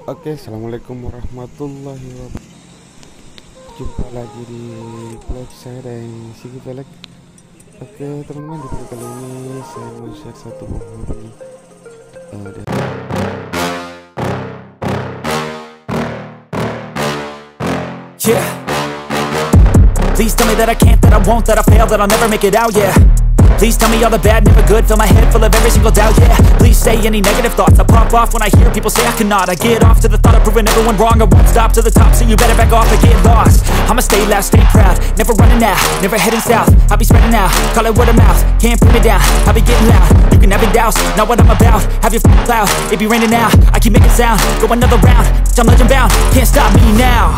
Oke, assalamualaikum warahmatullahi wabarakatuh. Jumpa lagi di vlog saya Daeng Sikki Velg. Oke teman-teman, di video kali ini saya mau share satu buah mobil. Yeah. Please tell me that I can't, that I won't, that I fail, that I'll never make it out, yeah. Please tell me all the bad, never good, fill my head full of every single doubt, yeah. Please say any negative thoughts, I pop off when I hear people say I cannot. I get off to the thought of proving everyone wrong, I won't stop to the top, so you better back off or get lost. I'ma stay loud, stay proud, never running out, never heading south. I'll be spreading out, call it word of mouth, can't put me down, I'll be getting loud. You can have it douse, not what I'm about, have your cloud, it be raining now. I keep making sound, go another round, I'm legend bound, can't stop me now.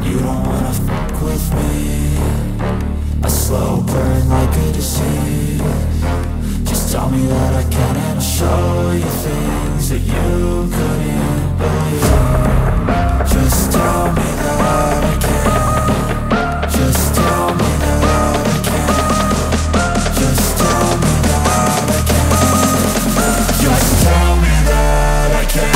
You don't wanna fuck with me, a slow burn like a disease. Just tell me that I can and I'll show you things that you couldn't believe. Just tell me that I can. Just tell me that I can. Just tell me that I can. Just tell me that I can.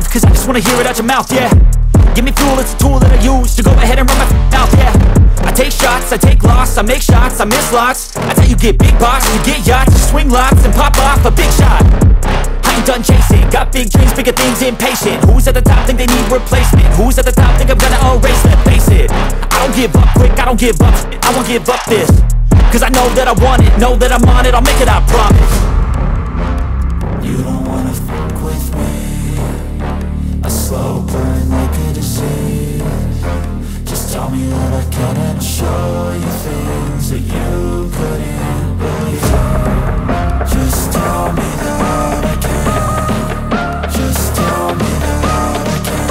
Cause I just wanna hear it out your mouth, yeah. Give me fuel, it's a tool that I use to go ahead and run my mouth, yeah. I take shots, I take loss, I make shots, I miss lots. That's how you get big box, you get yachts, you swing lots and pop off a big shot. I ain't done chasing, got big dreams, bigger things, impatient. Who's at the top think they need replacement? Who's at the top think I'm gonna erase, let's face it. I don't give up quick, I don't give up, I won't give up this. Cause I know that I want it, know that I'm on it, I'll make it, I promise. You don't wanna fuck with me, a slow burn like a disease. Just tell me that I can and I'll show you things that you couldn't believe. Just tell me that I can. Just tell me that I can.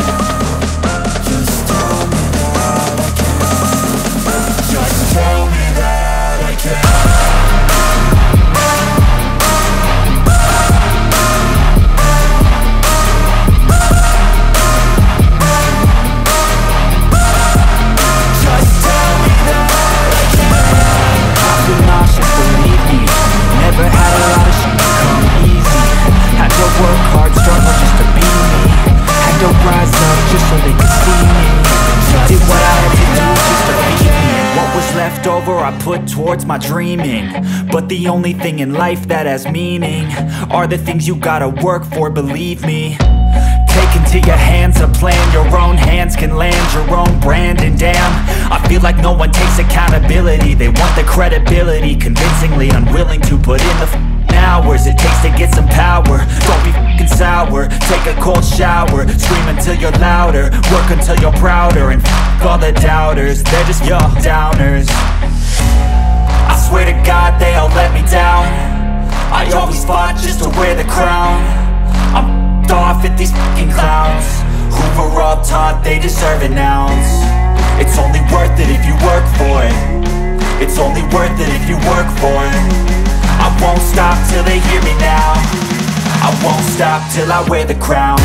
Just tell me that I can. Just tell me that I can. I put towards my dreaming. But the only thing in life that has meaning are the things you gotta work for, believe me. Take into your hands a plan, your own hands can land your own brand. And damn, I feel like no one takes accountability. They want the credibility, convincingly unwilling to put in the hours it takes to get some power. Don't be f***ing sour, take a cold shower, scream until you're louder, work until you're prouder. And f*** all the doubters, they're just your downers. I swear to God they all let me down. I always fought just to wear the crown. I'm f***ed off at these f***ing clowns who were all taught they deserve an ounce. It's only worth it if you work for it. It's only worth it if you work for it. I won't stop till they hear me now. I won't stop till I wear the crown.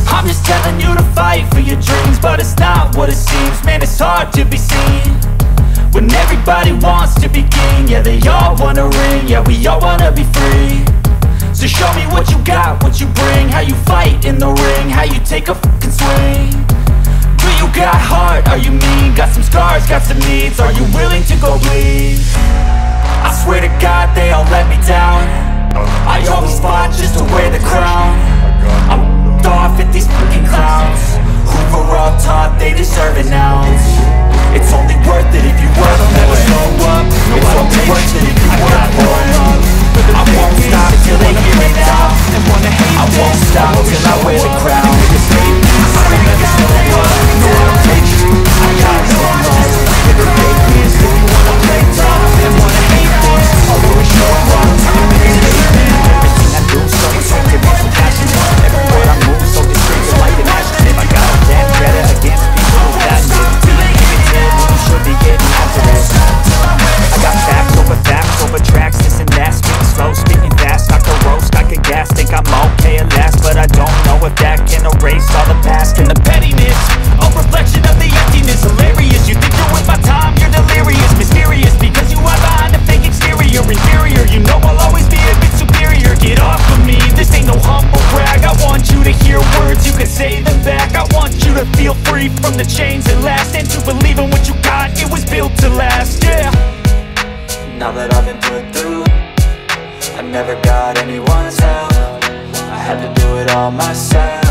I'm just telling you to fight for your dreams, but it's not what it seems. Man, it's hard to be seen when everybody wants to be king. Yeah, they all wanna ring, yeah, we all wanna be free. So show me what you got, what you bring, how you fight in the ring, how you take a fucking swing. Do you got heart, are you mean? Got some scars, got some needs, are you willing to go bleed? I swear to God they all let me down. I always fought just to wear the crown. I'm off at these fucking clowns who were all taught they deserve an ounce. It's only worth it if you work for it. It's only worth it if you work for it. Now that I've been put through, I never got anyone's help. I had to do it all myself.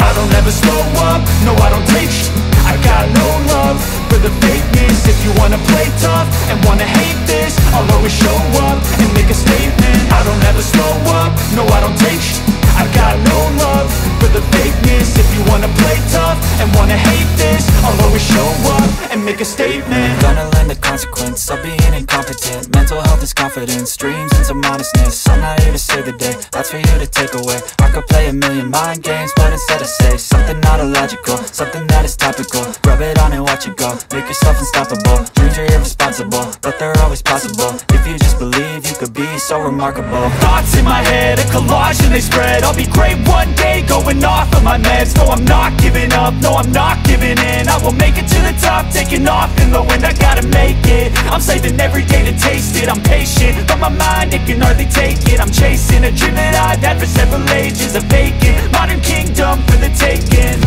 I don't ever slow up, no I don't take sh**. I got no love for the fakeness. If you wanna play tough and wanna hate this, I'll always show up and make a statement. I don't ever slow up, no I don't take sh**. I got no love for the fakeness. If you wanna play tough and wanna hate this, I'll always show up and make a statement. Gonna learn the consequence of being incompetent. Mental health is confidence, dreams and some honestness. I'm not here to save the day, that's for you to take away. I could play a million mind games, but instead I say something not illogical, something that is topical. Rub it on and watch it go, make yourself unstoppable. Dreams are irresponsible, but they're always possible. If you just believe, you could be so remarkable. Thoughts in my head, a collage and they spread. I'll be great one day, going off of my meds. No, I'm not giving up, no, I'm not giving in. I will make it to the top, taking off in the wind. I gotta make it, I'm saving every day to taste it. I'm patient, but my mind, it can hardly take it. I'm chasing a dream that I've had for several ages. A vacant, modern kingdom for the taking.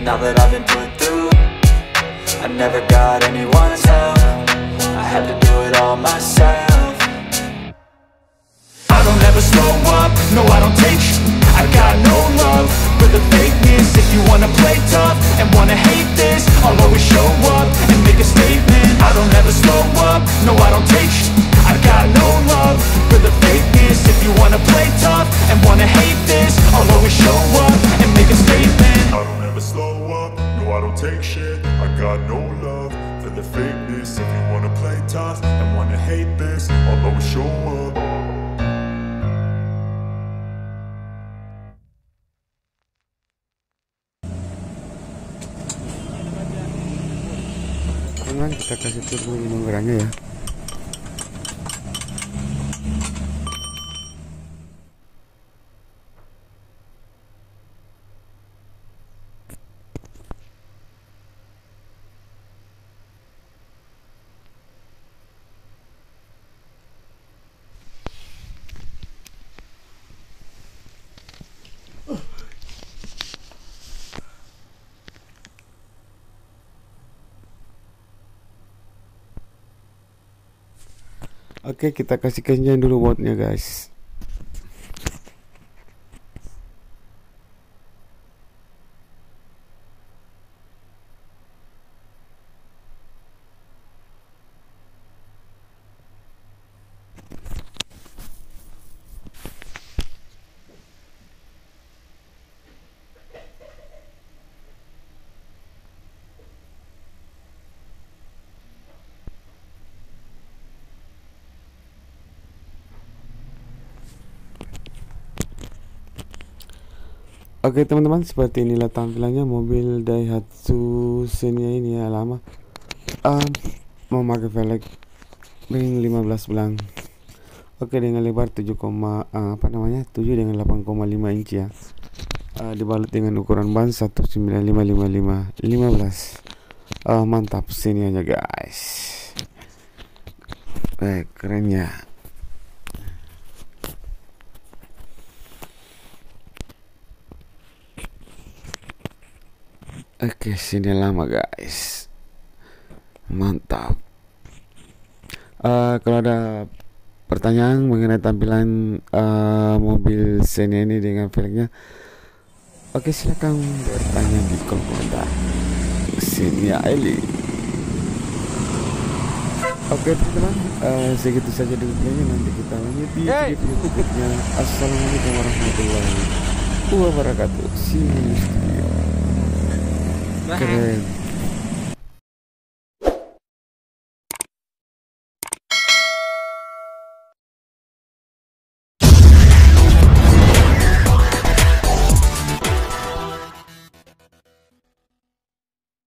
Now that I've been put through, I never got anyone's help. I had to do it all myself. I don't ever slow up, no I don't take sh**. I got no love for the fakeness. If you wanna play tough and wanna hate this, I'll always show up and make a statement. I don't ever slow up, no I don't take sh**. I got no love for the fakeness. If you wanna play tough and wanna hate this, I'll always show up and make a statement. I don't ever slow up, no I don't take shit. I got no love for the fakeness. If you wanna play tough and wanna hate this, I'll always show up. Teman, kita kasih turbo menggeraknya ya. Oke, kita kasih kencan dulu botnya guys. Oke teman-teman, seperti inilah tampilannya mobil DAIHATSU Xenia ini ya, lama. Memakai velg ring 15 belang. Oke, dengan lebar 7, 7 dengan 8,5 inci ya. Dibalut dengan ukuran ban 19555 15. Mantap Xenianya guys. Keren ya. Oke, sini lama guys, mantap. Kalau ada pertanyaan mengenai tampilan mobil Xenia ini dengan velgnya, oke silakan bertanya di kolom komentar. Xenia Eli. Oke teman-teman, segitu saja dulu videonya. Nanti kita lanjut di video berikutnya. Assalamualaikum warahmatullahi wabarakatuh. See you in the studio. Kerenn.